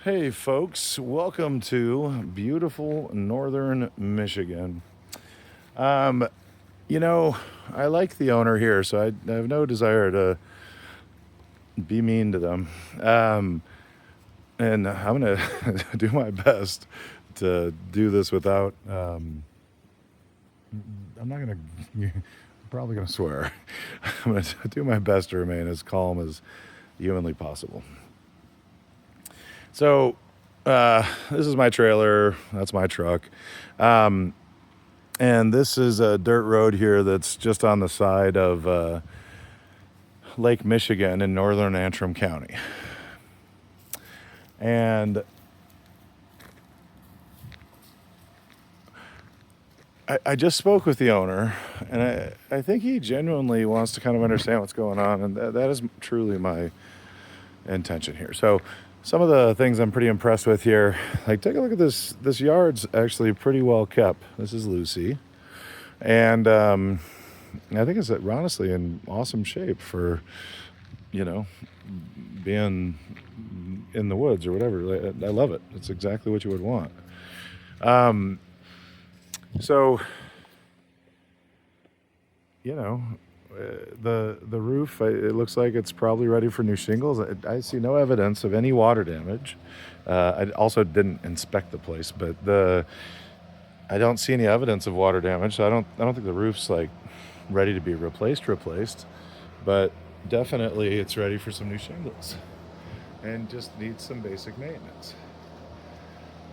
Hey, folks, welcome to beautiful northern Michigan. Um, you know, I like the owner here, so I have no desire to be mean to them. Um, and I'm going to do my best to do this without, I'm not going to, I'm probably going to swear. I'm going to do my best to remain as calm as humanly possible. So, this is my trailer. That's my truck. Um, And this is a dirt road here that's just on the side of Lake Michigan in northern Antrim County. And I just spoke with the owner, and I think he genuinely wants to kind of understand what's going on, and that is truly my intention here. So, some of the things I'm pretty impressed with here, like take a look at this. This yard's actually pretty well kept. This is Lucy, and I think it's honestly in awesome shape for, you know, being in the woods or whatever. I love it. It's exactly what you would want. Um, so, you know, the roof, it looks like it's probably ready for new shingles. I see no evidence of any water damage. I also didn't inspect the place, but I don't see any evidence of water damage. So I don't think the roof's like ready to be replaced, but definitely it's ready for some new shingles and just needs some basic maintenance.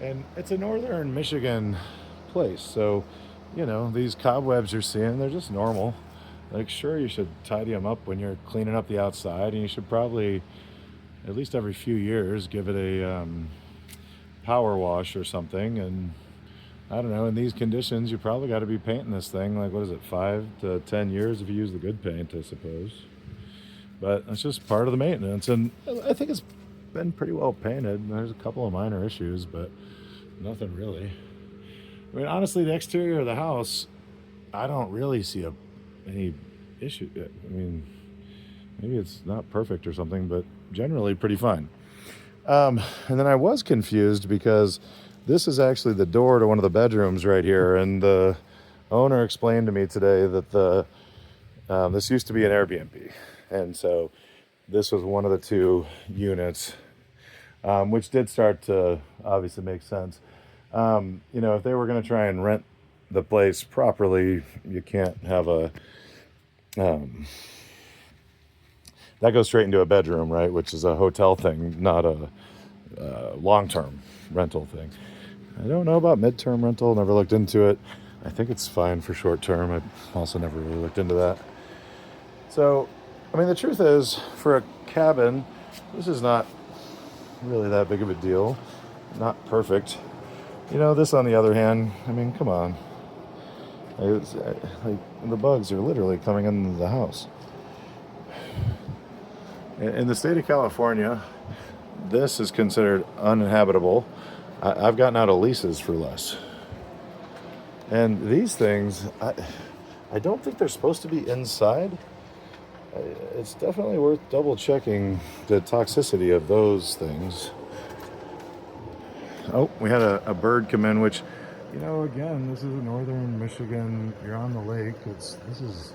And it's a northern Michigan place, so these cobwebs you're seeing, they're just normal. Like, sure, you should tidy them up when you're cleaning up the outside, and you should probably at least every few years give it a power wash or something. And I don't know, in these conditions, you probably got to be painting this thing like, what is it, 5 to 10 years if you use the good paint, I suppose. But it's just part of the maintenance, and I think it's been pretty well painted. There's a couple of minor issues, but nothing really. I mean, honestly, the exterior of the house, I don't really see any issue. I mean, maybe it's not perfect or something, but generally pretty fine. And then I was confused because this is actually the door to one of the bedrooms right here, and the owner explained to me today that this used to be an Airbnb, and so this was one of the two units, which did start to obviously make sense. If they were going to try and rent the place properly, you can't have um, that goes straight into a bedroom, right? Which is a hotel thing, not a long-term rental thing. I don't know about mid-term rental. Never looked into it. I think it's fine for short-term. I also never really looked into that. So, I mean, the truth is, for a cabin, this is not really that big of a deal. Not perfect. This on the other hand, I mean, come on. Like, the bugs are literally coming into the house. In the state of California, this is considered uninhabitable. I've gotten out of leases for less. And these things, I don't think they're supposed to be inside. It's definitely worth double checking the toxicity of those things. Oh, we had a bird come in, which, again, this is northern Michigan. You're on the lake. This is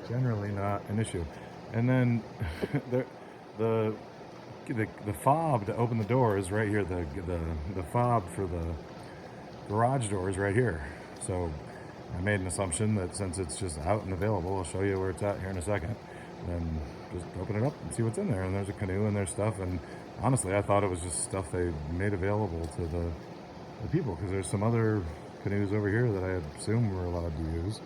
generally not an issue. And then the the fob to open the door is right here. The fob for the garage door is right here. So I made an assumption that since it's just out and available, I'll show you where it's at here in a second. Then just open it up and see what's in there. And there's a canoe and there's stuff. And honestly, I thought it was just stuff they made available to the people, because there's some other canoes over here that I assume we're allowed to use.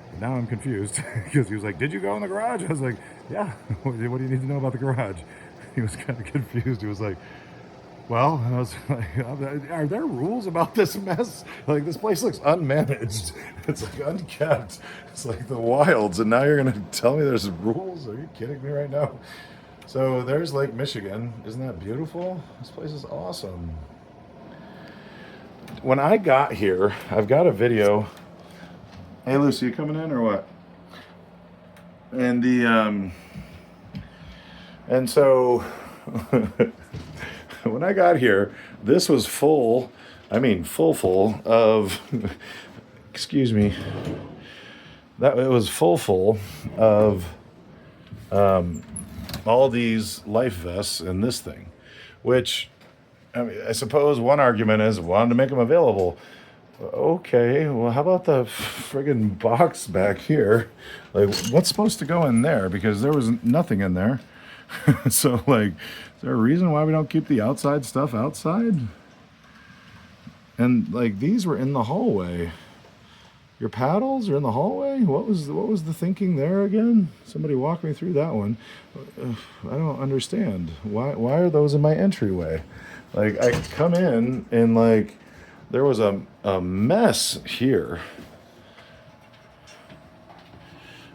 But now I'm confused because he was like, "Did you go in the garage?" I was like, "Yeah." What do you need to know about the garage? He was kind of confused. He was like, "Well," and I was like, "Are there rules about this mess? Like, this place looks unmanaged. It's like unkept. It's like the wilds, and now you're gonna tell me there's rules? Are you kidding me right now?" So there's Lake Michigan. Isn't that beautiful? This place is awesome. When I got here, I've got a video. Hey, Lucy, you coming in or what? And and so when when I got here, this was full. I mean, full of. Excuse me. That it was full of all these life vests in this thing, which I mean, I suppose one argument is wanted to make them available. Okay, well, how about the friggin' box back here? Like, what's supposed to go in there? Because there was nothing in there. So, like, is there a reason why we don't keep the outside stuff outside? And like, these were in the hallway. Your paddles are in the hallway. What was the thinking there again? Somebody walk me through that one. I don't understand. Why are those in my entryway? Like, I come in and like there was a mess here.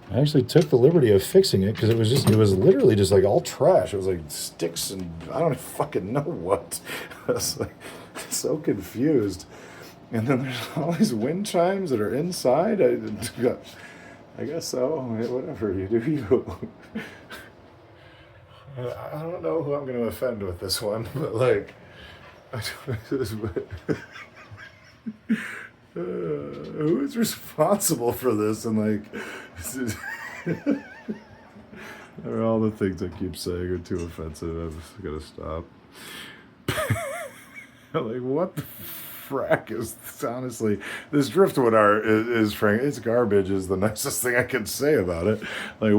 I actually took the liberty of fixing it because it was literally just like all trash. It was like sticks and I don't fucking know what. I was like so confused. And then there's all these wind chimes that are inside. I guess so. Whatever you do, you. I don't know who I'm going to offend with this one, but like, who is responsible for this? And like, are all the things I keep saying are too offensive. I'm just going to stop. Like, what the frack is honestly this driftwood art is frank. It's garbage is the nicest thing I can say about it. Like,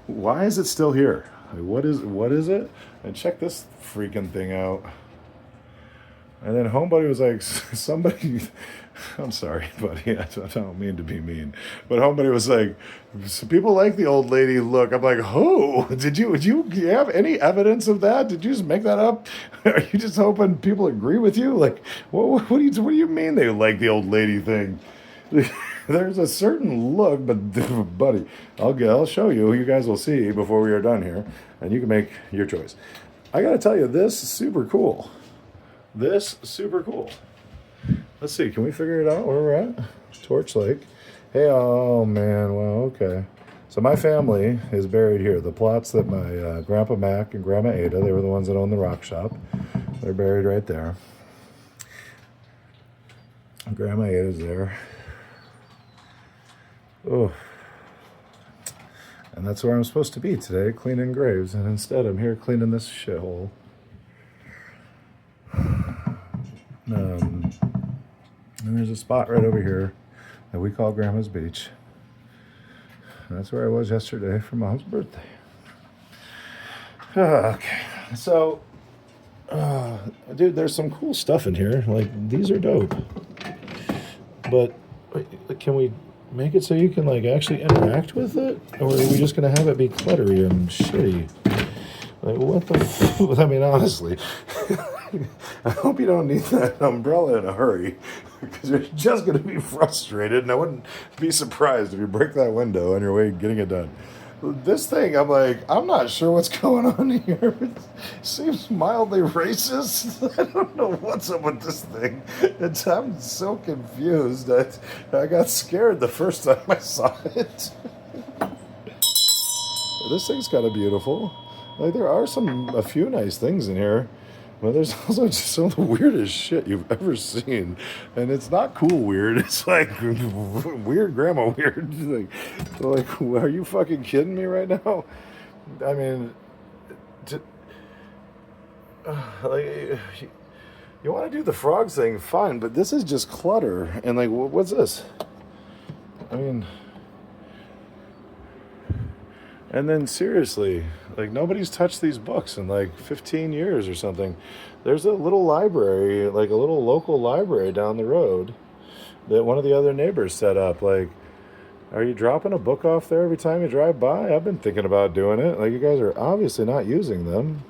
why is it still here? Like, what is it? And check this freaking thing out. And then homebuddy was like, somebody, I'm sorry, buddy, I don't mean to be mean, but homebuddy was like, so people like the old lady look. I'm like, who? Did you have any evidence of that? Did you just make that up? Are you just hoping people agree with you? Like, what do you mean they like the old lady thing? There's a certain look, but buddy, I'll show you. You guys will see before we are done here, and you can make your choice. I gotta tell you, this is super cool. This super cool. Let's see, can we figure it out where we're at? Torch Lake. Hey, oh man, well, okay. So my family is buried here. The plots that my Grandpa Mac and Grandma Ada, they were the ones that owned the rock shop. They're buried right there. Grandma Ada's there. Oh. And that's where I'm supposed to be today, cleaning graves. And instead, I'm here cleaning this shithole. And there's a spot right over here that we call Grandma's Beach. And that's where I was yesterday for Mom's birthday. Okay, so, dude, there's some cool stuff in here. Like, these are dope. But can we make it so you can, like, actually interact with it? Or are we just going to have it be cluttery and shitty? Like, what the I mean, honestly. I hope you don't need that umbrella in a hurry, because you're just going to be frustrated, and I wouldn't be surprised if you break that window on your way getting it done. This thing, I'm like, I'm not sure what's going on here. It seems mildly racist. I don't know what's up with this thing. I'm so confused. I got scared the first time I saw it. This thing's kind of beautiful. Like, there are a few nice things in here. But there's also just some of the weirdest shit you've ever seen. And it's not cool weird. It's like weird grandma weird. Like, are you fucking kidding me right now? I mean, like, you want to do the frog thing, fine. But this is just clutter. And like, what's this? I mean... And then seriously, like, nobody's touched these books in like 15 years or something. There's a little library, like a little local library down the road that one of the other neighbors set up. Like, are you dropping a book off there every time you drive by? I've been thinking about doing it. Like, you guys are obviously not using them.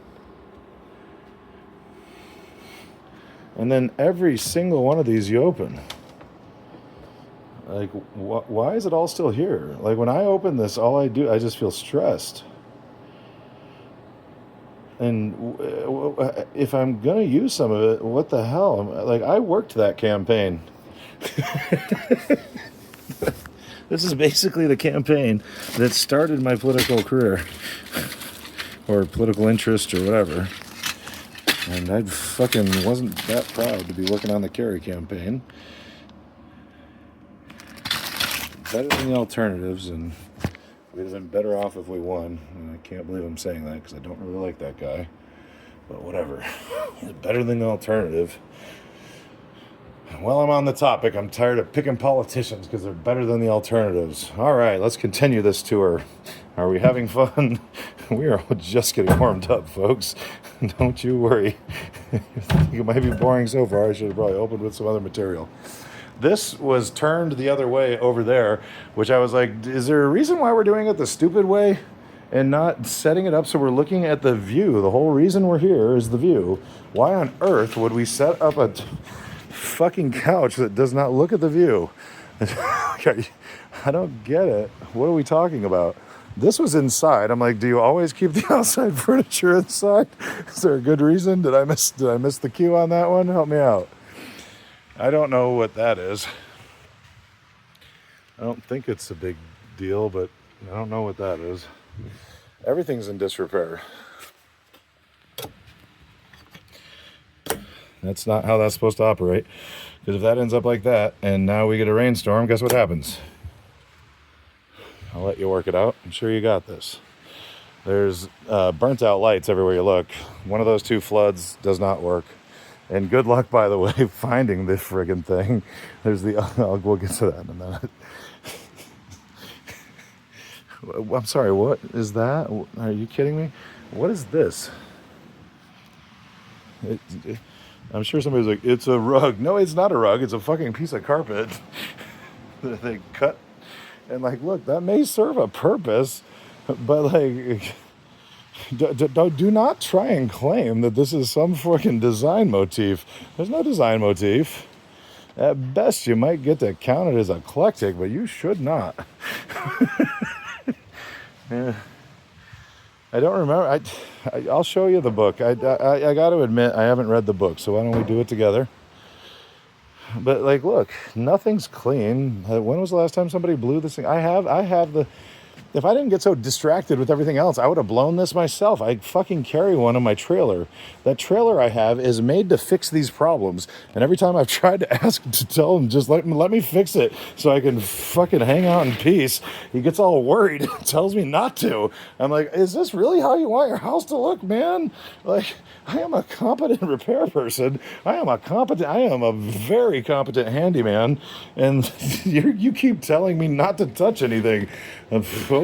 And then every single one of these you open. Like, why is it all still here? Like, when I open this, I just feel stressed. And if I'm going to use some of it, what the hell? Like, I worked that campaign. This is basically the campaign that started my political career. or political interest or whatever. And I fucking wasn't that proud to be working on the Kerry campaign. Better than the alternatives, and we'd have been better off if we won. And I can't believe I'm saying that because I don't really like that guy. But whatever. He's better than the alternative. While I'm on the topic, I'm tired of picking politicians because they're better than the alternatives. All right, let's continue this tour. Are we having fun? We are just getting warmed up, folks. Don't you worry. It might be boring so far. I should have probably opened with some other material. This was turned the other way over there, which I was like, is there a reason why we're doing it the stupid way and not setting it up so we're looking at the view? The whole reason we're here is the view. Why on earth would we set up a fucking couch that does not look at the view? I don't get it. What are we talking about? This was inside. I'm like, do you always keep the outside furniture inside? Is there a good reason? Did I miss the cue on that one? Help me out. I don't know what that is. I don't think it's a big deal, but I don't know what that is. Everything's in disrepair. That's not how that's supposed to operate. Because if that ends up like that, and now we get a rainstorm, guess what happens? I'll let you work it out. I'm sure you got this. There's burnt out lights everywhere you look. One of those two floods does not work. And good luck, by the way, finding this friggin' thing. We'll get to that in a minute. I'm sorry, what is that? Are you kidding me? What is this? I'm sure somebody's like, it's a rug. No, it's not a rug. It's a fucking piece of carpet that they cut. And like, look, that may serve a purpose, but like, do not try and claim that this is some fucking design motif. There's no design motif. At best, you might get to count it as eclectic, but you should not. Yeah. I don't remember. I'll show you the book. I got to admit, I haven't read the book, so why don't we do it together? But like, look, nothing's clean. When was the last time somebody blew this thing? I have the. If I didn't get so distracted with everything else, I would have blown this myself. I fucking carry one in my trailer. That trailer I have is made to fix these problems. And every time I've tried to ask to tell him, just let me fix it so I can fucking hang out in peace, he gets all worried and tells me not to. I'm like, is this really how you want your house to look, man? Like, I am a competent repair person. I am a very competent handyman. And you keep telling me not to touch anything.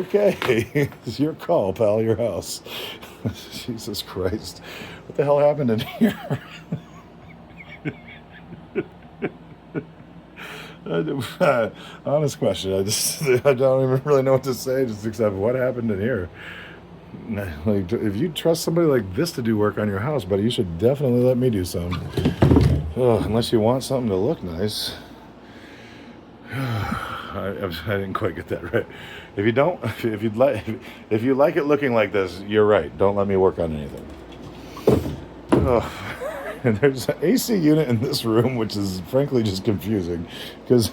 Okay, it's your call, pal, your house. Jesus Christ. What the hell happened in here? Honest question. I don't even really know what to say, just except what happened in here. Like, if you trust somebody like this to do work on your house, buddy, you should definitely let me do some. Unless you want something to look nice. I didn't quite get that right. If you like it looking like this, you're right. Don't let me work on anything. And there's an AC unit in this room, which is frankly just confusing, because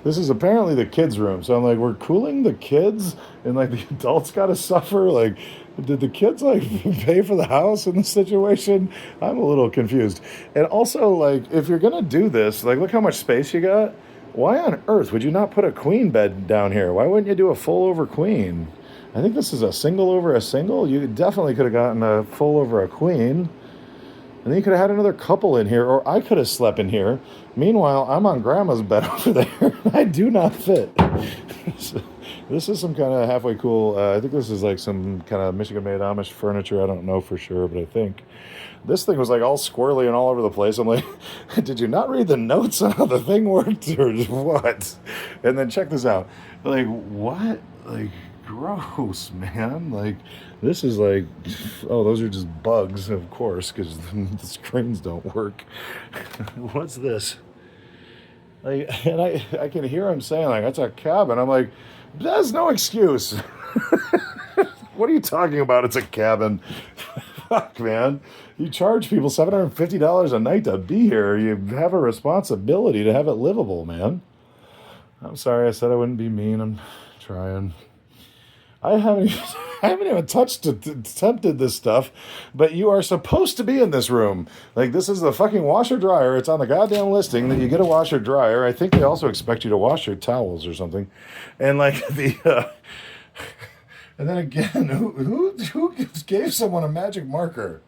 this is apparently the kids' room. So I'm like, we're cooling the kids, and like the adults got to suffer. Like, did the kids like pay for the house in this situation? I'm a little confused. And also, like, if you're gonna do this, like, look how much space you got. Why on earth would you not put a queen bed down here? Why wouldn't you do a full over queen? I think this is a single over a single. You definitely could have gotten a full over a queen. And then you could have had another couple in here, or I could have slept in here. Meanwhile, I'm on grandma's bed over there. I do not fit. So, this is some kind of halfway cool, I think this is like some kind of Michigan-made Amish furniture. I don't know for sure, but I think. This thing was like all squirrely and all over the place. I'm like, did you not read the notes on how the thing worked or what? And then check this out. Like, what? Like, gross, man. Like, this is like, oh, those are just bugs, of course, because the screens don't work. What's this? Like, and I can hear him saying, like, that's a cabin. I'm like, that's no excuse. What are you talking about? It's a cabin. Fuck, man. You charge people $750 a night to be here. You have a responsibility to have it livable, man. I'm sorry, I said I wouldn't be mean. I'm trying. I haven't I haven't even attempted this stuff, but you are supposed to be in this room. Like, this is the fucking washer dryer. It's on the goddamn listing that you get a washer dryer. I think they also expect you to wash your towels or something. And like and then again, who gave someone a magic marker?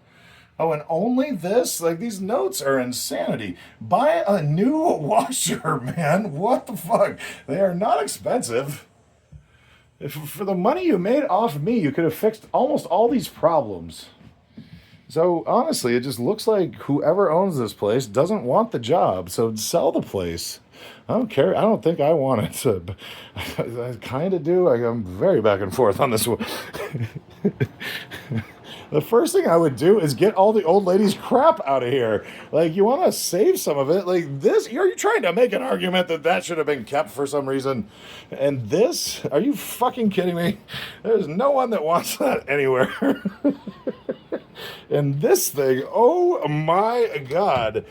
Oh, and only this? Like, these notes are insanity. Buy a new washer, man. What the fuck? They are not expensive. If for the money you made off me, you could have fixed almost all these problems. So honestly, it just looks like whoever owns this place doesn't want the job. So sell the place. I don't care. I don't think I want it. To, I kind of do. I'm very back and forth on this one. The first thing I would do is get all the old lady's crap out of here. Like, you want to save some of it? Like, this, you're trying to make an argument that should have been kept for some reason. And this, are you fucking kidding me? There's no one that wants that anywhere. And this thing, oh my God.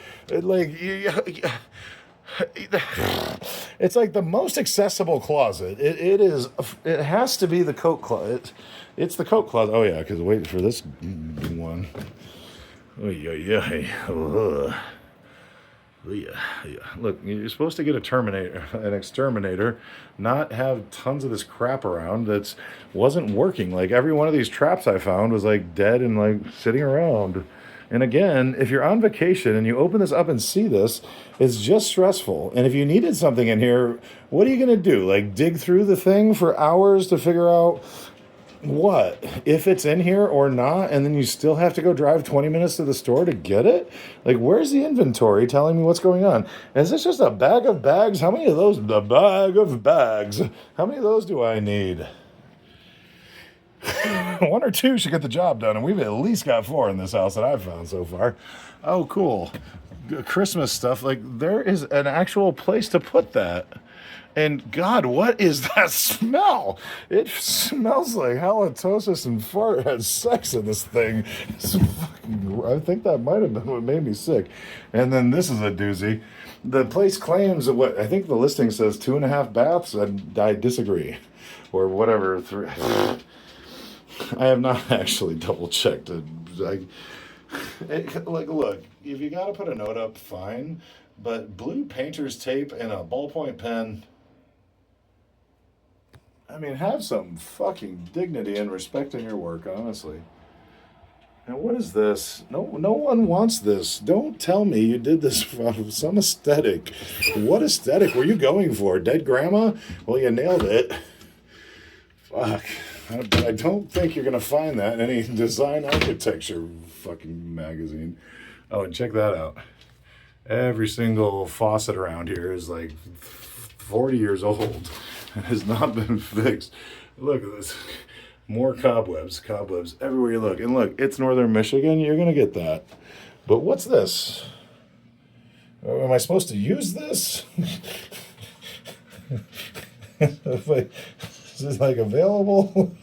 It's like the most accessible closet. It has to be the coat closet. It's the coat closet. Oh yeah, because wait for this one. Oh yeah. Look, you're supposed to get an exterminator, not have tons of this crap around that wasn't working. Like, every one of these traps I found was like dead and like sitting around. And again, if you're on vacation and you open this up and see this, it's just stressful. And if you needed something in here, what are you going to do? Like, dig through the thing for hours to figure out what? If it's in here or not, and then you still have to go drive 20 minutes to the store to get it? Like, where's the inventory telling me what's going on? Is this just a bag of bags? How many of those? The bag of bags. How many of those do I need? One or two should get the job done, and we've at least got 4 in this house that I've found so far. Oh, cool. Christmas stuff. Like, there is an actual place to put that. And God, what is that smell? It smells like halitosis and fart had sex in this thing. I think that might have been what made me sick. And then this is a doozy. The place claims what I think the listing says 2.5 baths. I disagree, or whatever. I have not actually double checked it. Like, look, if you got to put a note up, fine. But blue painter's tape and a ballpoint pen. I mean, have some fucking dignity and respect in your work, honestly. And what is this? No one wants this. Don't tell me you did this for some aesthetic. What aesthetic were you going for? Dead grandma? Well, you nailed it. Fuck. I don't think you're going to find that in any design architecture fucking magazine. Oh, and check that out. Every single faucet around here is like 40 years old and has not been fixed. Look at this. More cobwebs everywhere you look. And look, it's northern Michigan. You're going to get that. But what's this? Am I supposed to use this? Is it like available?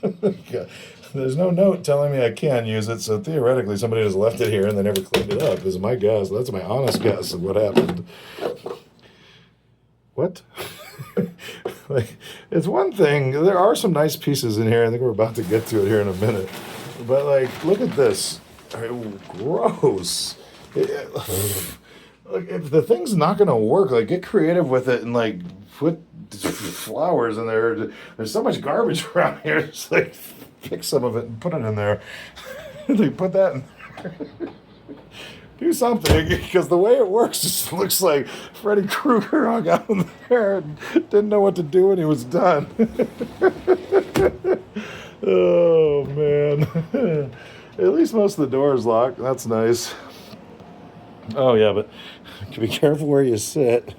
There's no note telling me I can use it, so theoretically somebody just left it here and they never cleaned it up, is my guess. That's my honest guess of what happened. What? Like, it's one thing. There are some nice pieces in here. I think we're about to get to it here in a minute. But, like, look at this. Gross. Like, if the thing's not going to work, like, get creative with it and, like, put flowers in there. There's so much garbage around here. Just, like, pick some of it and put it in there. Like, put that in there. Do something, because the way it works just looks like Freddy Krueger hung out in there and didn't know what to do when he was done. Oh, man. At least most of the door is locked. That's nice. Oh, yeah, but be careful where you sit.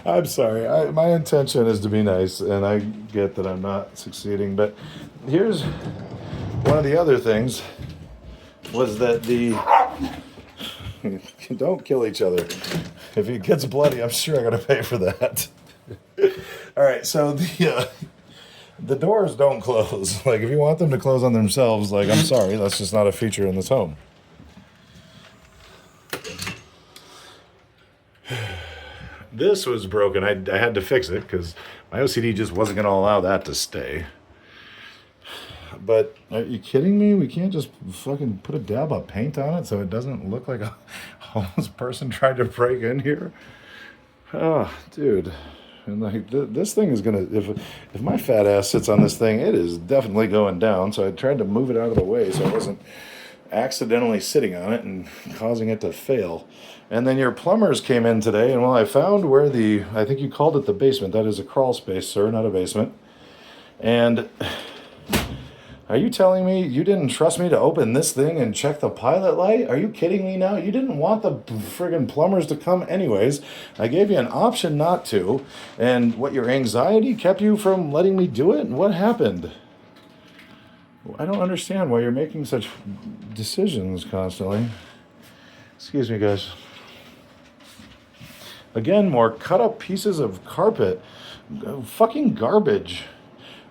I'm sorry. My intention is to be nice, and I get that I'm not succeeding. But here's one of the other things was that don't kill each other. If it gets bloody, I'm sure I got to pay for that. All right, so the doors don't close. Like, if you want them to close on themselves, like, I'm sorry, that's just not a feature in this home. this was broken. I had to fix it because my OCD just wasn't going to allow that to stay. But are you kidding me? We can't just fucking put a dab of paint on it so it doesn't look like a homeless person tried to break in here? Oh, dude. And like this thing is gonna, if my fat ass sits on this thing, it is definitely going down. So I tried to move it out of the way so I wasn't accidentally sitting on it and causing it to fail. And then your plumbers came in today, and well, I found where I think you called it the basement. That is a crawl space, sir, not a basement. And are you telling me you didn't trust me to open this thing and check the pilot light? Are you kidding me now? You didn't want the friggin' plumbers to come anyways. I gave you an option not to. And what, your anxiety kept you from letting me do it? What happened? I don't understand why you're making such decisions constantly. Excuse me, guys. Again, more cut up pieces of carpet. Fucking garbage.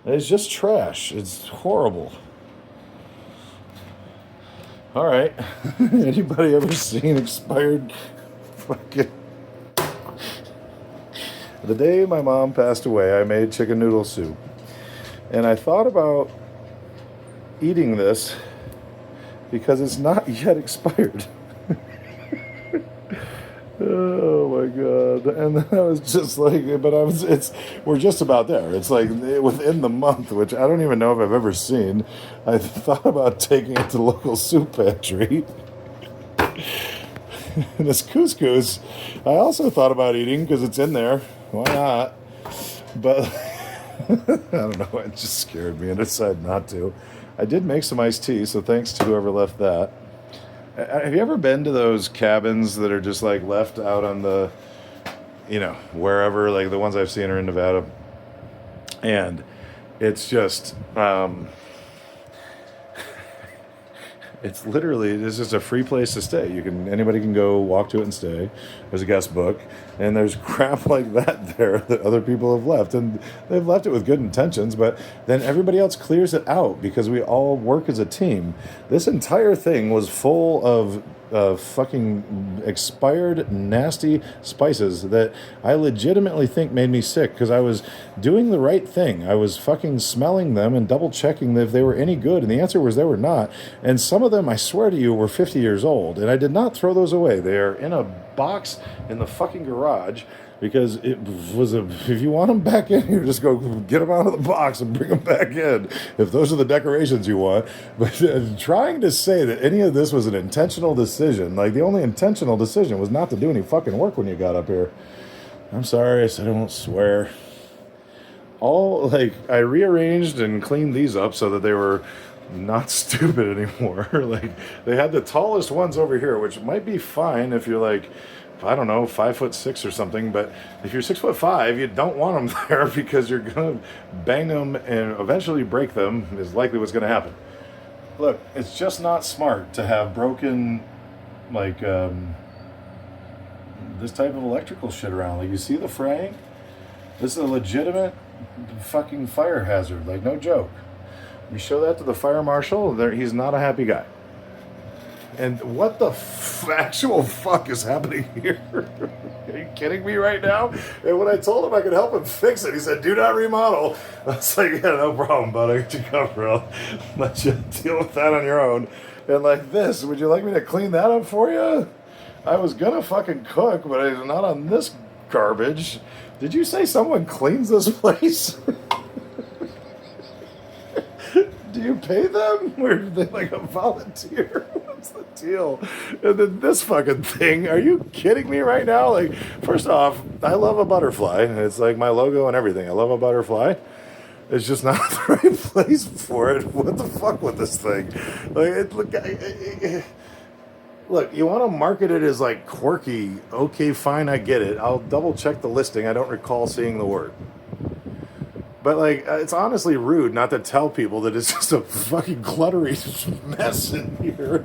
It's just trash. It's horrible. All right. Anybody ever seen expired fucking... The day my mom passed away, I made chicken noodle soup. And I thought about eating this because it's not yet expired. Oh my god! And I was just like, we're just about there. It's like within the month, which I don't even know if I've ever seen. I thought about taking it to the local soup pantry. And this couscous, I also thought about eating because it's in there. Why not? But I don't know. It just scared me and I decided not to. I did make some iced tea, so thanks to whoever left that. Have you ever been to those cabins that are just like left out on the, wherever, like the ones I've seen are in Nevada? And it's just, it's just a free place to stay. Anybody can go walk to it and stay. There's a guest book, and there's crap like that there that other people have left, and they've left it with good intentions, but then everybody else clears it out because we all work as a team. This entire thing was full of fucking expired, nasty spices that I legitimately think made me sick because I was doing the right thing. I was fucking smelling them and double checking if they were any good, and the answer was they were not. And some of them, I swear to you, were 50 years old, and I did not throw those away. They are in a box in the fucking garage because it was if you want them back in here, just go get them out of the box and bring them back in if those are the decorations you want. But trying to say that any of this was an intentional decision, like the only intentional decision was not to do any fucking work when you got up here. I'm sorry, I said I won't swear. I rearranged and cleaned these up so that they were not stupid anymore. Like, they had the tallest ones over here, which might be fine if you're like, I don't know, 5'6" or something, but if you're 6'5", you don't want them there because you're gonna bang them and eventually break them is likely what's gonna happen. Look, it's just not smart to have broken, this type of electrical shit around. Like, you see the fraying? This is a legitimate fucking fire hazard, like, no joke. You show that to the fire marshal, he's not a happy guy. And what the actual fuck is happening here? Are you kidding me right now? And when I told him I could help him fix it, he said, do not remodel. I was like, yeah, no problem, bud. I got you covered. I'll let you deal with that on your own. And like this, would you like me to clean that up for you? I was gonna fucking cook, but I'm not on this garbage. Did you say someone cleans this place? Do you pay them? Or are they like a volunteer? What's the deal? And then this fucking thing. Are you kidding me right now? Like, first off, I love a butterfly. It's like my logo and everything. I love a butterfly. It's just not the right place for it. What the fuck with this thing? Like, look, you want to market it as like quirky. Okay, fine, I get it. I'll double check the listing. I don't recall seeing the word. But, it's honestly rude not to tell people that it's just a fucking cluttery mess in here.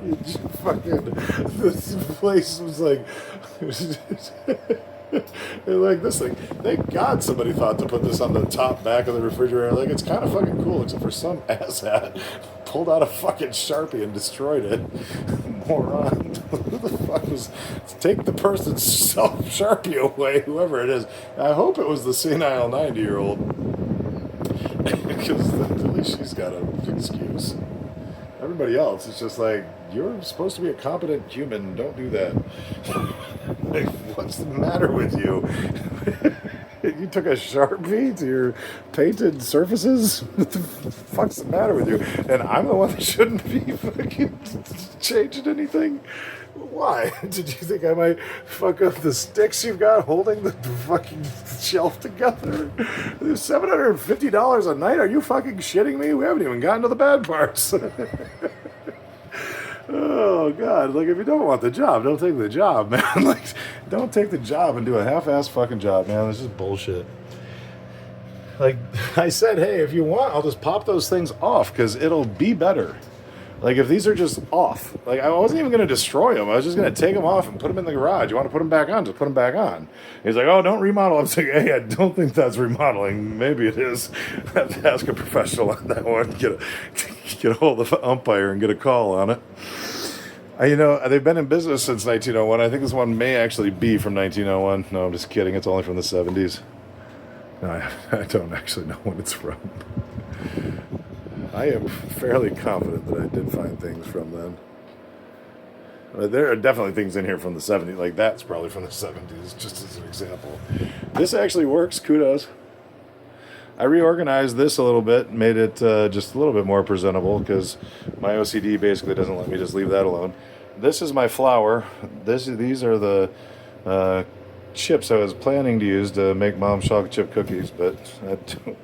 This place was like this thing. Thank God somebody thought to put this on the top back of the refrigerator. Like, it's kind of fucking cool, except for some asshat pulled out a fucking Sharpie and destroyed it. moron. Who the fuck was... Take the person's Sharpie away, whoever it is. I hope it was the senile 90-year-old. Because at least she's got an excuse. Everybody else, it's just like, you're supposed to be a competent human. Don't do that. Like, what's the matter with you? You took a Sharpie to your painted surfaces? What the fuck's the matter with you? And I'm the one that shouldn't be fucking changing anything? Why? Did you think I might fuck up the sticks you've got holding the fucking shelf together? $750 a night? Are you fucking shitting me? We haven't even gotten to the bad parts. Oh, God. Like, if you don't want the job, don't take the job, man. Like, don't take the job and do a half-ass fucking job, man. It's just bullshit. Like, I said, hey, if you want, I'll just pop those things off because it'll be better. Like, if these are just off, like, I wasn't even going to destroy them. I was just going to take them off and put them in the garage. You want to put them back on? Just put them back on. He's like, oh, don't remodel. I'm saying, hey, I don't think that's remodeling. Maybe it is. I have to ask a professional on that one. Get a hold of an umpire and get a call on it. You know, they've been in business since 1901. I think this one may actually be from 1901. No, I'm just kidding. It's only from the 70s. No, I don't actually know when it's from. I am fairly confident that I did find things from then. There are definitely things in here from the 70s. Like, that's probably from the 70s, just as an example. This actually works. Kudos. I reorganized this a little bit, made it just a little bit more presentable, because my OCD basically doesn't let me just leave that alone. This is my flour. These are the chips I was planning to use to make Mom's chocolate chip cookies, but I don't.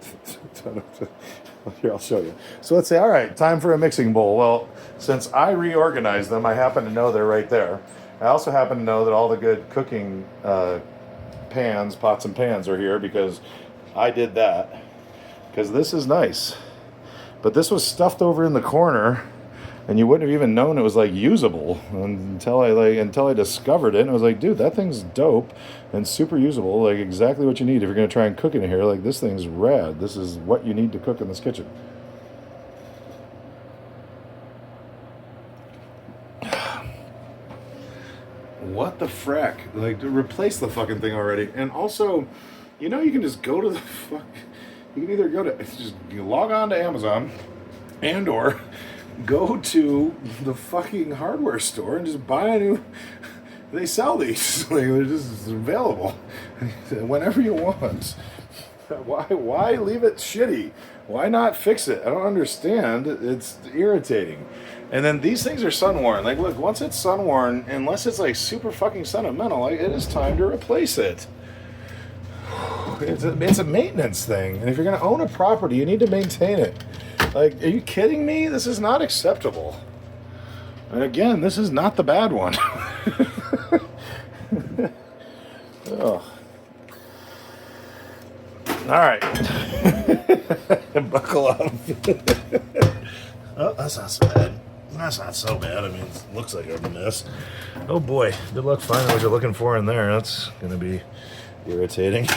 Here, I'll show you. So let's say, all right, time for a mixing bowl. Well, since I reorganized them, I happen to know they're right there. I also happen to know that all the good cooking pots and pans are here because I did that. Because this is nice. But this was stuffed over in the corner, and you wouldn't have even known it was like usable until I discovered it. And I was like, dude, that thing's dope and super usable, like exactly what you need if you're gonna try and cook in here. Like, this thing's rad. This is what you need to cook in this kitchen. What the frack? Like, to replace the fucking thing already. And also, you know, you can just go to the fuck. You can either log on to Amazon and or go to the fucking hardware store and just buy a new. They sell these. Like, they're just available whenever you want. Why leave it shitty? Why not fix it? I don't understand. It's irritating. And then these things are sun worn. Like, look, once it's sun worn, unless it's like super fucking sentimental, like, it is time to replace it. It's a maintenance thing. And if you're going to own a property, you need to maintain it. Like, are you kidding me? This is not acceptable. And again, this is not the bad one. Oh. All right. Buckle up. Oh, that's not so bad. That's not so bad. I mean, it looks like a mess. Oh boy. Good luck finding what you're looking for in there. That's going to be irritating.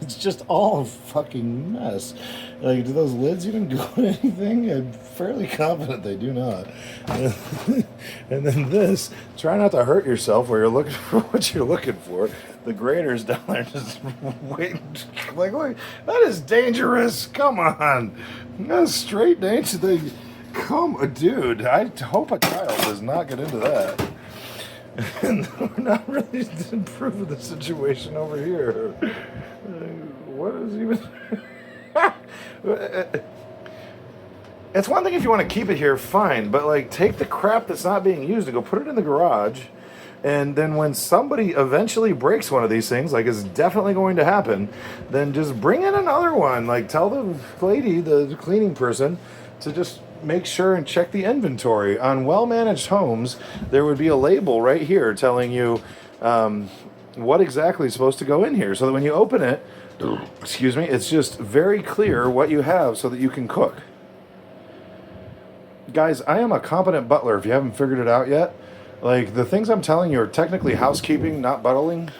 It's just all a fucking mess. Like, do those lids even do anything? I'm fairly confident they do not. And then this, try not to hurt yourself where you're looking for what you're looking for. The grater's down there just waiting. Like, look, that is dangerous. Come on. That's straight danger. Dude, I hope a child does not get into that. And we're not really improving the situation over here. What is even... It's one thing if you want to keep it here, fine. But, like, take the crap that's not being used and go put it in the garage. And then when somebody eventually breaks one of these things, like it's definitely going to happen, then just bring in another one. Like, tell the lady, the cleaning person, to just make sure and check the inventory. On well-managed homes, there would be a label right here telling you what exactly is supposed to go in here, so that when you open it, excuse me, it's just very clear what you have so that you can cook. Guys, I am a competent butler if you haven't figured it out yet. Like, the things I'm telling you are technically housekeeping, not butling.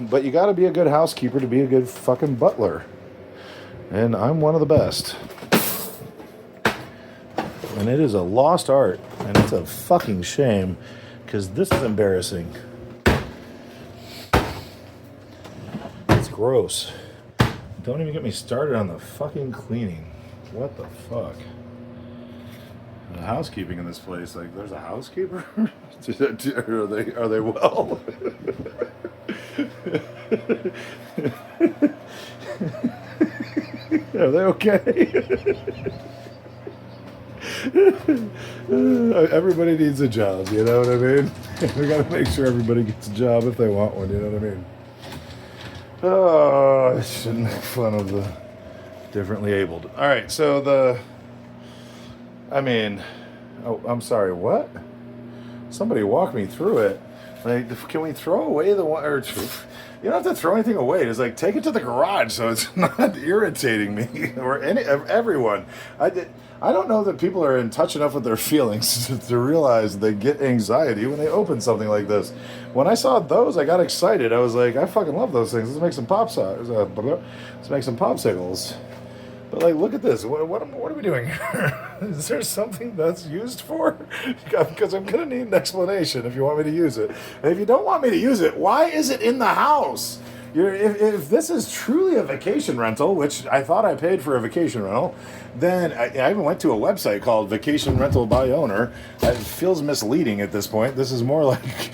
But you gotta be a good housekeeper to be a good fucking butler. And I'm one of the best. and it is a lost art, and it's a fucking shame, because this is embarrassing. It's gross. Don't even get me started on the fucking cleaning. What the fuck? The housekeeping in this place, like, there's a housekeeper? Are they well? Are they okay? Everybody needs a job, you know what I mean? We gotta make sure everybody gets a job if they want one, you know what I mean? Oh, I shouldn't make fun of the differently abled. All right, so I'm sorry, what? Somebody walk me through it. Like, can we throw away the one, or you don't have to throw anything away. Just like take it to the garage so it's not irritating me or everyone. I don't know that people are in touch enough with their feelings to realize they get anxiety when they open something like this. When I saw those, I got excited. I was like, I fucking love those things. Let's make some let's make some popsicles. But like, look at this. What are we doing here? Is there something that's used for? Because I'm gonna need an explanation if you want me to use it. And if you don't want me to use it, why is it in the house? If this is truly a vacation rental, which I thought I paid for a vacation rental, then I even went to a website called Vacation Rental by Owner. It feels misleading at this point. This is more like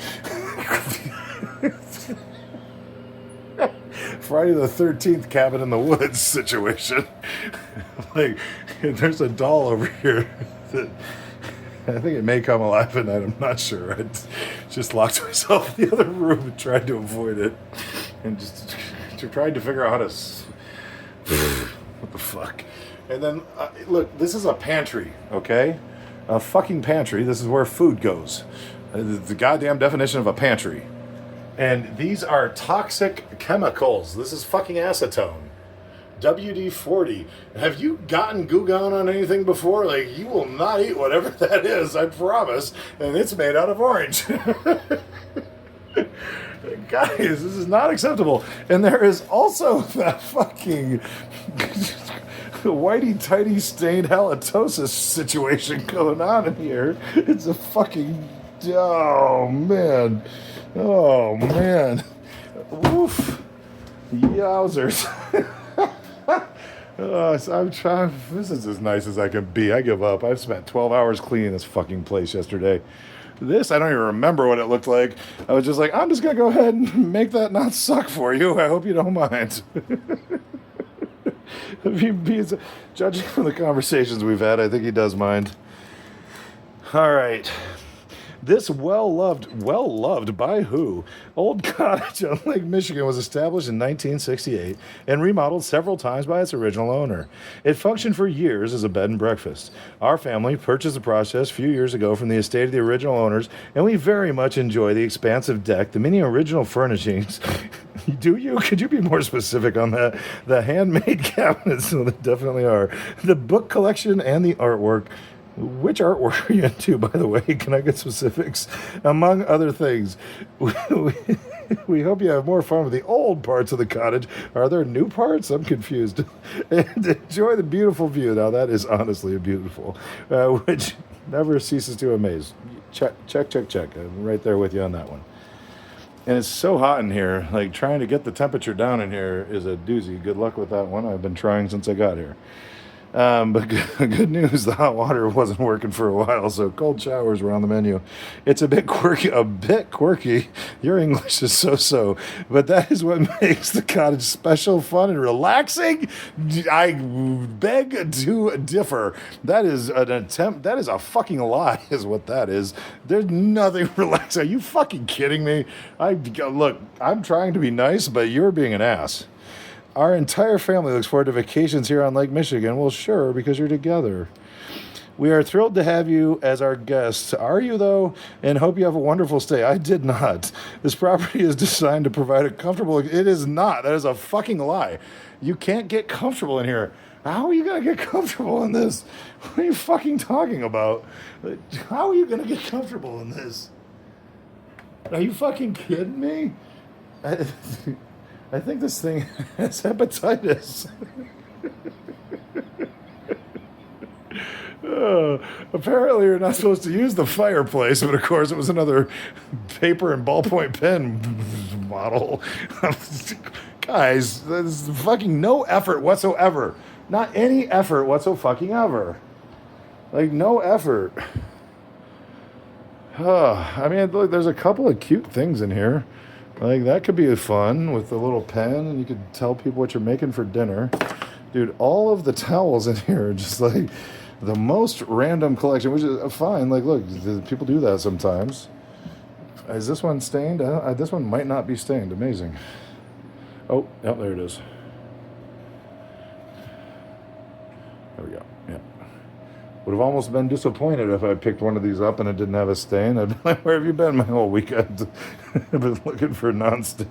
Friday the 13th cabin in the woods situation. Like, there's a doll over here that I think it may come alive at night. I'm not sure. I just locked myself in the other room and tried to avoid it. And just tried to figure out how to... What the fuck? And then, look, this is a pantry, okay? A fucking pantry. This is where food goes. The goddamn definition of a pantry. And these are toxic chemicals. This is fucking acetone. WD-40. Have you gotten Goo Gone on anything before? Like, you will not eat whatever that is, I promise. And it's made out of orange. Guys, this is not acceptable. And there is also that fucking whitey-tighty stained halitosis situation going on in here. It's a fucking... Oh, man. Oh, man. Woof. Yowzers. So I'm trying... This is as nice as I can be. I give up. I've spent 12 hours cleaning this fucking place yesterday. This, I don't even remember what it looked like. I was just like, I'm just going to go ahead and make that not suck for you. I hope you don't mind. Judging from the conversations we've had, I think he does mind. All right. This well-loved by who? Old cottage on Lake Michigan was established in 1968 and remodeled several times by its original owner. It functioned for years as a bed and breakfast. Our family purchased the process a few years ago from the estate of the original owners, and we very much enjoy the expansive deck, the many original furnishings. Do you? Could you be more specific on that? The handmade cabinets, so they definitely are. The book collection and the artwork. Which artwork are you into, by the way? Can I get specifics? Among other things, we hope you have more fun with the old parts of the cottage. Are there new parts? I'm confused. And enjoy the beautiful view. Now, that is honestly beautiful, which never ceases to amaze. Check. I'm right there with you on that one. And it's so hot in here. Like, trying to get the temperature down in here is a doozy. Good luck with that one. I've been trying since I got here. But good news, the hot water wasn't working for a while, so cold showers were on the menu. It's a bit quirky. Your English is so-so, but that is what makes the cottage special, fun, and relaxing. I beg to differ. That is an attempt. That is a fucking lie, is what that is. There's nothing relaxing. Are you fucking kidding me? Look, I'm trying to be nice, but you're being an ass. Our entire family looks forward to vacations here on Lake Michigan. Well, sure, because you're together. We are thrilled to have you as our guests. Are you, though? And hope you have a wonderful stay. I did not. This property is designed to provide a comfortable... It is not. That is a fucking lie. You can't get comfortable in here. How are you going to get comfortable in this? What are you fucking talking about? How are you going to get comfortable in this? Are you fucking kidding me? I think this thing has hepatitis. Apparently, you're not supposed to use the fireplace, but of course, it was another paper and ballpoint pen model. Guys, there's fucking no effort whatsoever. Not any effort whatsoever. Like, no effort. I mean, look, there's a couple of cute things in here. Like, that could be fun with a little pen, and you could tell people what you're making for dinner. Dude, all of the towels in here are just like the most random collection, which is fine. Like, look, people do that sometimes. Is this one stained? This one might not be stained. Amazing. Oh, yep, there it is. There we go. Yeah. Would have almost been disappointed if I picked one of these up and it didn't have a stain. I'd be like, where have you been my whole weekend? I've been looking for non-stain.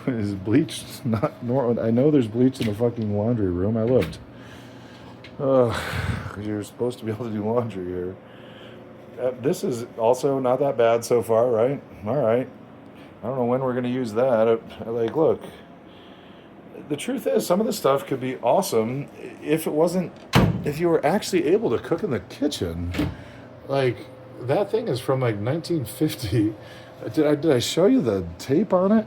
Is bleach not normal? I know there's bleach in the fucking laundry room. I looked. You're supposed to be able to do laundry here. This is also not that bad so far, right? All right. I don't know when we're going to use that. Like, look. The truth is, some of the stuff could be awesome if you were actually able to cook in the kitchen. Like, that thing is from like 1950. Did I show you the tape on it?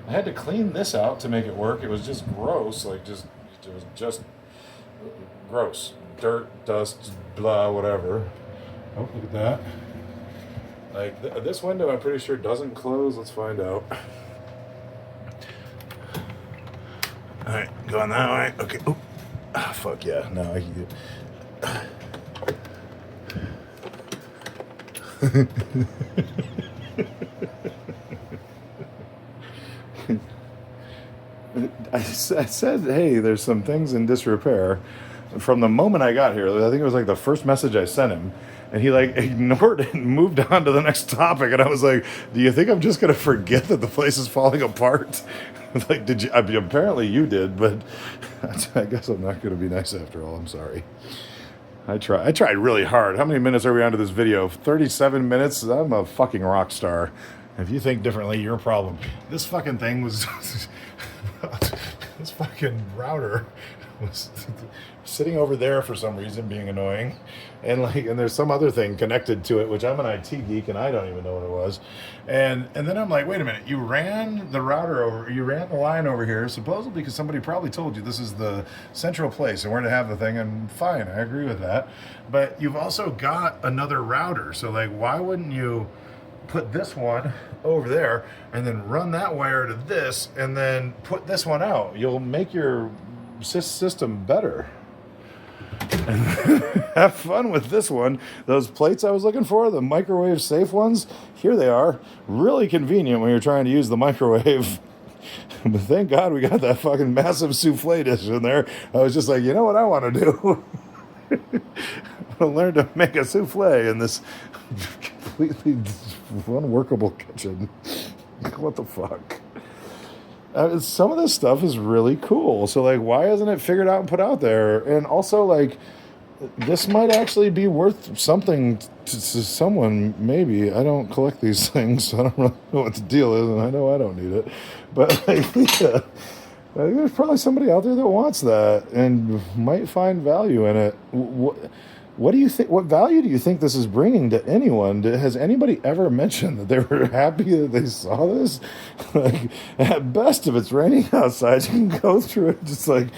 I had to clean this out to make it work. It was just gross. Like, it was just gross. Dirt, dust, blah, whatever. Oh, look at that. Like, this window, I'm pretty sure doesn't close. Let's find out. All right, going that way. Okay. Oh, fuck yeah. Now I can I said, hey, there's some things in disrepair. From the moment I got here, I think it was like the first message I sent him, and he like ignored it and moved on to the next topic. And I was like, do you think I'm just going to forget that the place is falling apart? Like, did you? I mean, apparently you did, but I guess I'm not going to be nice after all. I'm sorry. I tried really hard. How many minutes are we on to this video? 37 minutes? I'm a fucking rock star. If you think differently, your problem. This fucking thing was... this fucking router was sitting over there for some reason, being annoying. And there's some other thing connected to it, which I'm an IT geek and I don't even know what it was. And then I'm like, wait a minute, you ran the line over here, supposedly because somebody probably told you this is the central place and where to have the thing, and fine, I agree with that. But you've also got another router, so like, why wouldn't you put this one over there and then run that wire to this and then put this one out? You'll make your system better. And have fun with this one. Those plates I was looking for, the microwave safe ones, here they are. Really convenient when you're trying to use the microwave. But thank God we got that fucking massive souffle dish in there. I was just like, you know what I want to do? I'm going to learn to make a souffle in this completely unworkable kitchen. What the fuck? Some of this stuff is really cool. So, like, why isn't it figured out and put out there? And also, like, this might actually be worth something to someone, maybe. I don't collect these things, so I don't really know what the deal is, and I know I don't need it. But, like, yeah, I think there's probably somebody out there that wants that and might find value in it. What do you think? What value do you think this is bringing to anyone? Has anybody ever mentioned that they were happy that they saw this? Like, at best, if it's raining outside, you can go through it. Just like,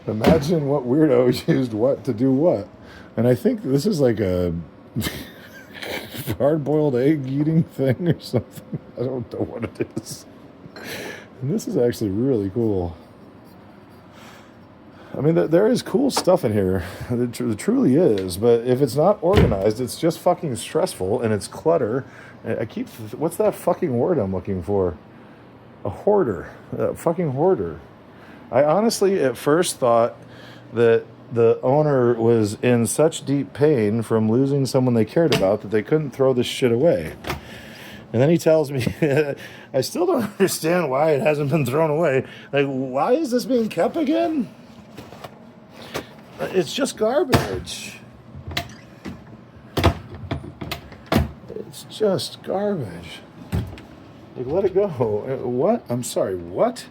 imagine what weirdo used what to do what. And I think this is like a hard-boiled egg eating thing or something. I don't know what it is. And this is actually really cool. I mean, there is cool stuff in here. There truly is. But if it's not organized, it's just fucking stressful and it's clutter. What's that fucking word I'm looking for? A hoarder. A fucking hoarder. I honestly at first thought that the owner was in such deep pain from losing someone they cared about that they couldn't throw this shit away. And then he tells me, I still don't understand why it hasn't been thrown away. Like, why is this being kept again? It's just garbage. It's just garbage. Like, let it go. What? I'm sorry. What?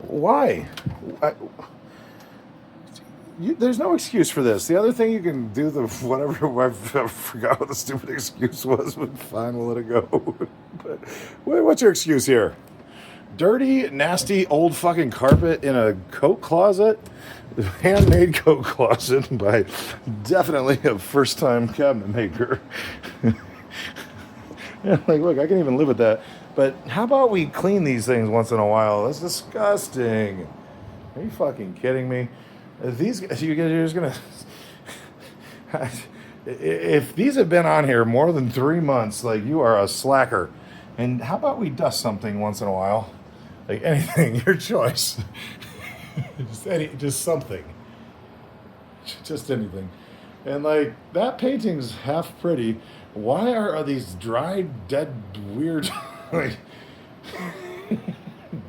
Why? I, there's no excuse for this. The other thing you can do, the whatever, I forgot what the stupid excuse was, but fine, we'll let it go. But what's your excuse here? Dirty, nasty, old fucking carpet in a coat closet? Handmade coat closet by definitely a first-time cabinet maker. Yeah, like, look, I can even live with that. But how about we clean these things once in a while? That's disgusting. Are you fucking kidding me? You're just gonna. If these have been on here more than 3 months, like, you are a slacker. And how about we dust something once in a while? Like, anything, your choice. Just something. Just anything. And like, that painting's half pretty. Why are these dried, dead, weird, like,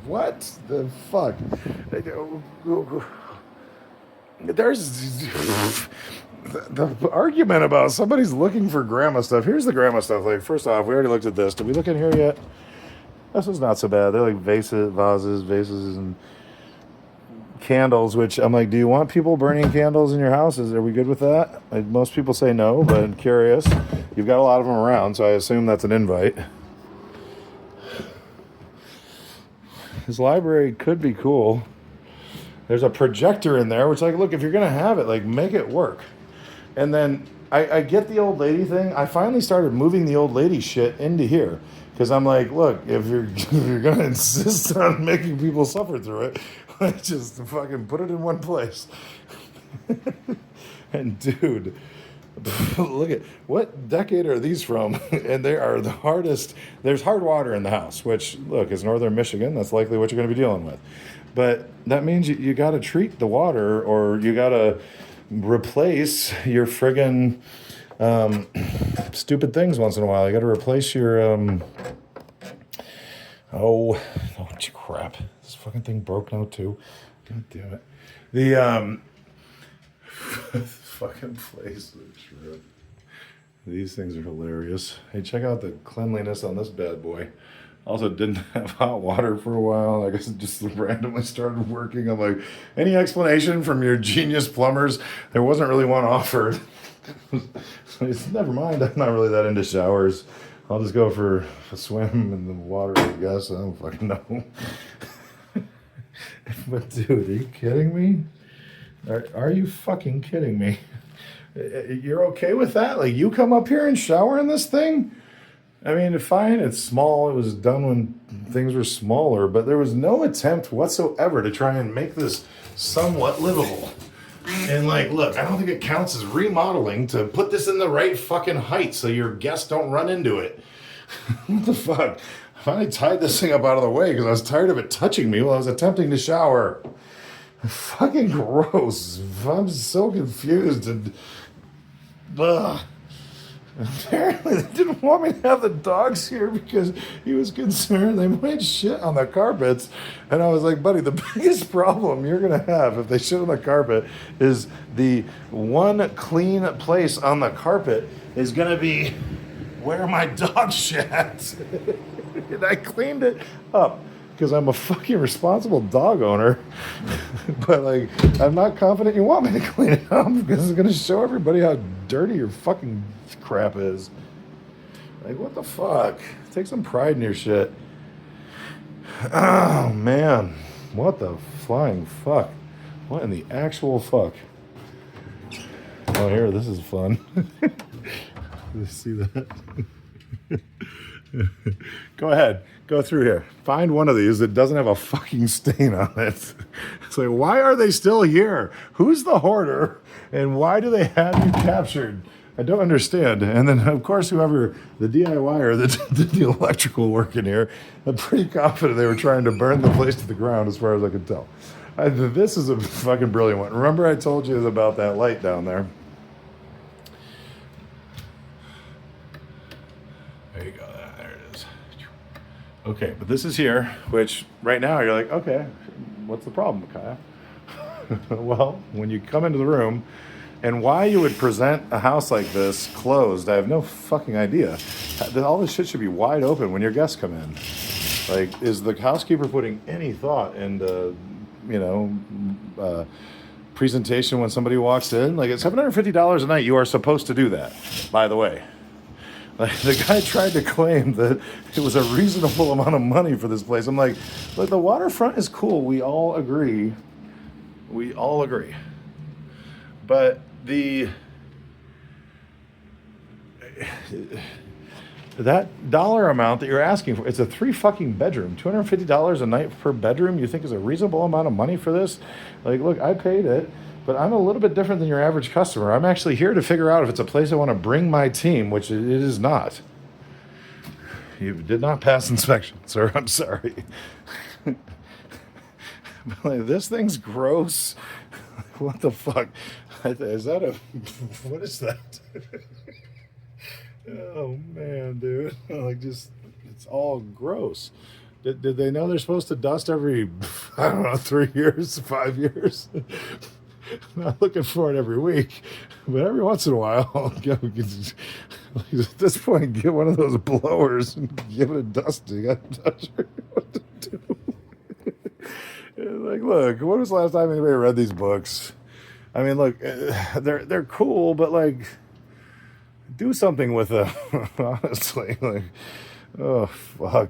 what the fuck? There's the argument about somebody's looking for grandma stuff. Here's the grandma stuff. Like, first off, we already looked at this. Did we look in here yet? This was not so bad. They're like vases, and candles, which I'm like, do you want people burning candles in your house? Are we good with that? Like, most people say no, but I'm curious. You've got a lot of them around, so I assume that's an invite. His library could be cool. There's a projector in there, which, like, look, if you're going to have it, like, make it work. And then I get the old lady thing. I finally started moving the old lady shit into here. Because I'm like, look, if you're going to insist on making people suffer through it, like, just fucking put it in one place. And dude, look at, what decade are these from? And they are the hardest. There's hard water in the house, which, look, is northern Michigan. That's likely what you're going to be dealing with. But that means you got to treat the water, or you got to replace your friggin' stupid things once in a while. You got to replace your oh crap! This fucking thing broke now too. God damn it! The fucking place. These things are hilarious. Hey, check out the cleanliness on this bad boy. Also didn't have hot water for a while. I guess it just randomly started working. I'm like, any explanation from your genius plumbers? There wasn't really one offered. So never mind. I'm not really that into showers. I'll just go for a swim in the water, I guess. I don't fucking know. But dude, are you kidding me? Are you fucking kidding me? You're okay with that? Like, you come up here and shower in this thing? I mean, fine, it's small. It was done when things were smaller, but there was no attempt whatsoever to try and make this somewhat livable. And like, look, I don't think it counts as remodeling to put this in the right fucking height so your guests don't run into it. What the fuck? I finally tied this thing up out of the way because I was tired of it touching me while I was attempting to shower. Fucking gross. I'm so confused and... Ugh. Apparently they didn't want me to have the dogs here because he was concerned they might shit on the carpets. And I was like, buddy, the biggest problem you're going to have if they shit on the carpet is the one clean place on the carpet is going to be where my dog shat. And I cleaned it up because I'm a fucking responsible dog owner. But like, I'm not confident you want me to clean it up because it's going to show everybody how dirty your fucking crap is. Like, what the fuck? Take some pride in your shit. Oh man, what the flying fuck? What in the actual fuck? Oh, here, this is fun. You see that? Go ahead, go through here. Find one of these that doesn't have a fucking stain on it. It's like, why are they still here? Who's the hoarder? And why do they have you captured? I don't understand. And then, of course, whoever, the DIYer that did the electrical work in here, I'm pretty confident they were trying to burn the place to the ground as far as I could tell. This is a fucking brilliant one. Remember I told you about that light down there? There you go. There it is. Okay, but this is here, which right now you're like, okay, what's the problem, Micaiah? Well, when you come into the room, and why you would present a house like this closed, I have no fucking idea. All this shit should be wide open when your guests come in. Like, is the housekeeper putting any thought into, you know, presentation when somebody walks in? Like, at $750 a night, you are supposed to do that, by the way. Like, the guy tried to claim that it was a reasonable amount of money for this place. I'm like, look, the waterfront is cool. We all agree. We all agree. But that dollar amount that you're asking for, it's a 3 fucking bedroom. $250 a night per bedroom, you think is a reasonable amount of money for this? Like, look, I paid it, but I'm a little bit different than your average customer. I'm actually here to figure out if it's a place I want to bring my team, which it is not. You did not pass inspection, sir. I'm sorry. Like, this thing's gross. What the fuck? Is that a... What is that? Oh man, dude! Like, just, it's all gross. Did they know they're supposed to dust every, I don't know, 3 years, 5 years? I'm not looking for it every week, but every once in a while, at this point, get one of those blowers and give it a dusting. I'm not sure what to do. Like, look, when was the last time anybody read these books? I mean, look, they're cool, but like, do something with them, honestly. Like, oh, fuck.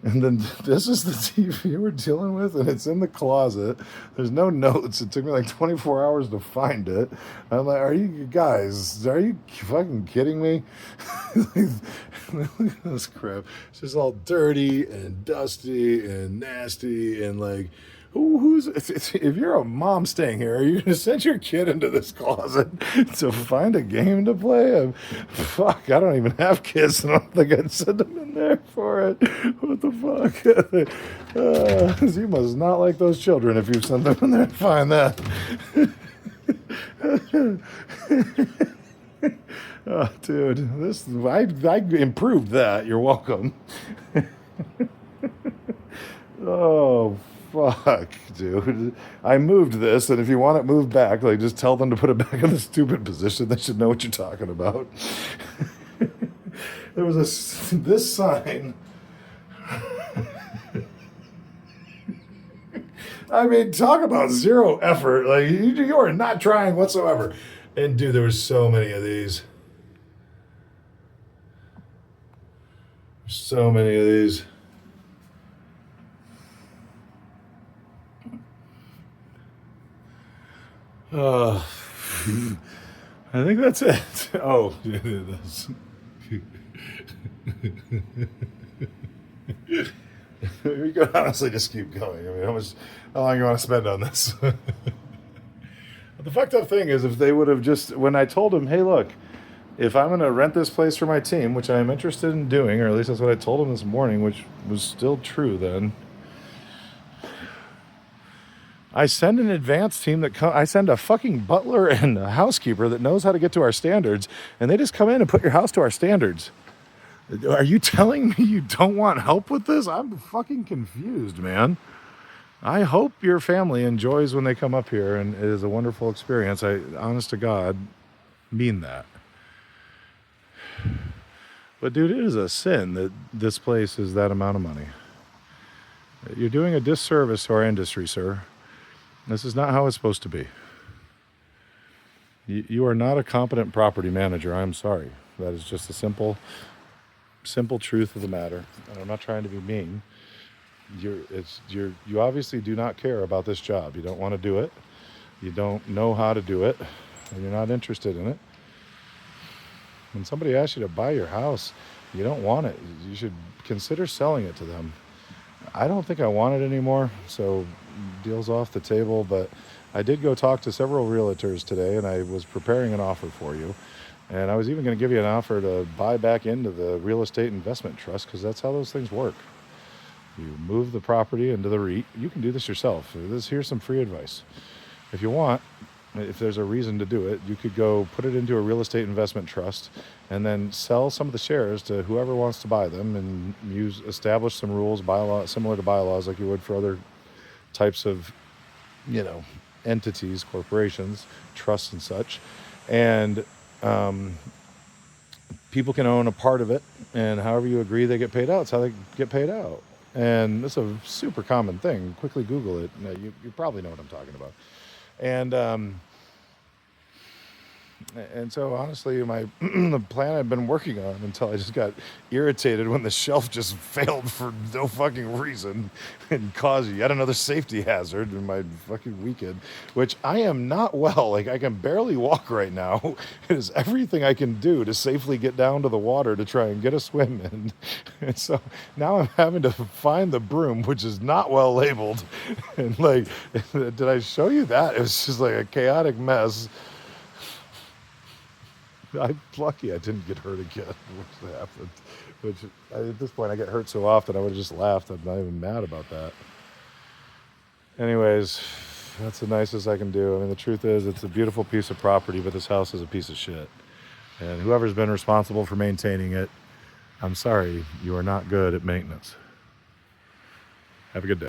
And then this is the TV we're dealing with, and it's in the closet. There's no notes. It took me like 24 hours to find it. I'm like, are you fucking kidding me? Look at this crap. It's just all dirty and dusty and nasty and like, if you're a mom staying here, are you going to send your kid into this closet to find a game to play? Fuck, I don't even have kids, and I don't think I'd send them in there for it. What the fuck? You must not like those children if you send them in there to find that. Oh, dude, I improved that. You're welcome. Oh, fuck, dude. I moved this, and if you want it moved back, like, just tell them to put it back in the stupid position. They should know what you're talking about. There was this sign. I mean, talk about zero effort. Like, you are not trying whatsoever. And dude, there were so many of these. So many of these. I think that's it. Oh, we could honestly just keep going. I mean, how long you want to spend on this? But the fucked up thing is, if they would have just, when I told them, hey, look, if I'm going to rent this place for my team, which I am interested in doing, or at least that's what I told them this morning, which was still true then. I send an advance team I send a fucking butler and a housekeeper that knows how to get to our standards, and they just come in and put your house to our standards. Are you telling me you don't want help with this? I'm fucking confused, man. I hope your family enjoys when they come up here, and it is a wonderful experience. I, honest to God, mean that. But dude, it is a sin that this place is that amount of money. You're doing a disservice to our industry, sir. This is not how it's supposed to be. You are not a competent property manager. I'm sorry. That is just a simple truth of the matter. And I'm not trying to be mean. You obviously do not care about this job. You don't want to do it. You don't know how to do it. And you're not interested in it. When somebody asks you to buy your house, you don't want it. You should consider selling it to them. I don't think I want it anymore, so deal's off the table. But I did go talk to several realtors today, and I was preparing an offer for you. And I was even going to give you an offer to buy back into the real estate investment trust, because that's how those things work. You move the property into the REIT. You can do this yourself. Here's some free advice. If you want, if there's a reason to do it, you could go put it into a real estate investment trust and then sell some of the shares to whoever wants to buy them, and establish some rules, bylaws, similar to bylaws like you would for other types of, entities, corporations, trusts and such. And people can own a part of it, and however you agree they get paid out, it's how they get paid out. And this is a super common thing. Quickly Google it. You probably know what I'm talking about. And and so honestly, my the plan I've been working on until I just got irritated when the shelf just failed for no fucking reason and caused yet another safety hazard in my fucking weekend, which I am not well. Like I can barely walk right now. It is everything I can do to safely get down to the water to try and get a swim in. And so now I'm having to find the broom, which is not well labeled. And like, did I show you that? It was just like a chaotic mess. I'm lucky I didn't get hurt again, which happened. Which at this point I get hurt so often I would have just laughed. I'm not even mad about that. Anyways, that's the nicest I can do. I mean, the truth is, it's a beautiful piece of property, but this house is a piece of shit. And whoever's been responsible for maintaining it, I'm sorry, you are not good at maintenance. Have a good day.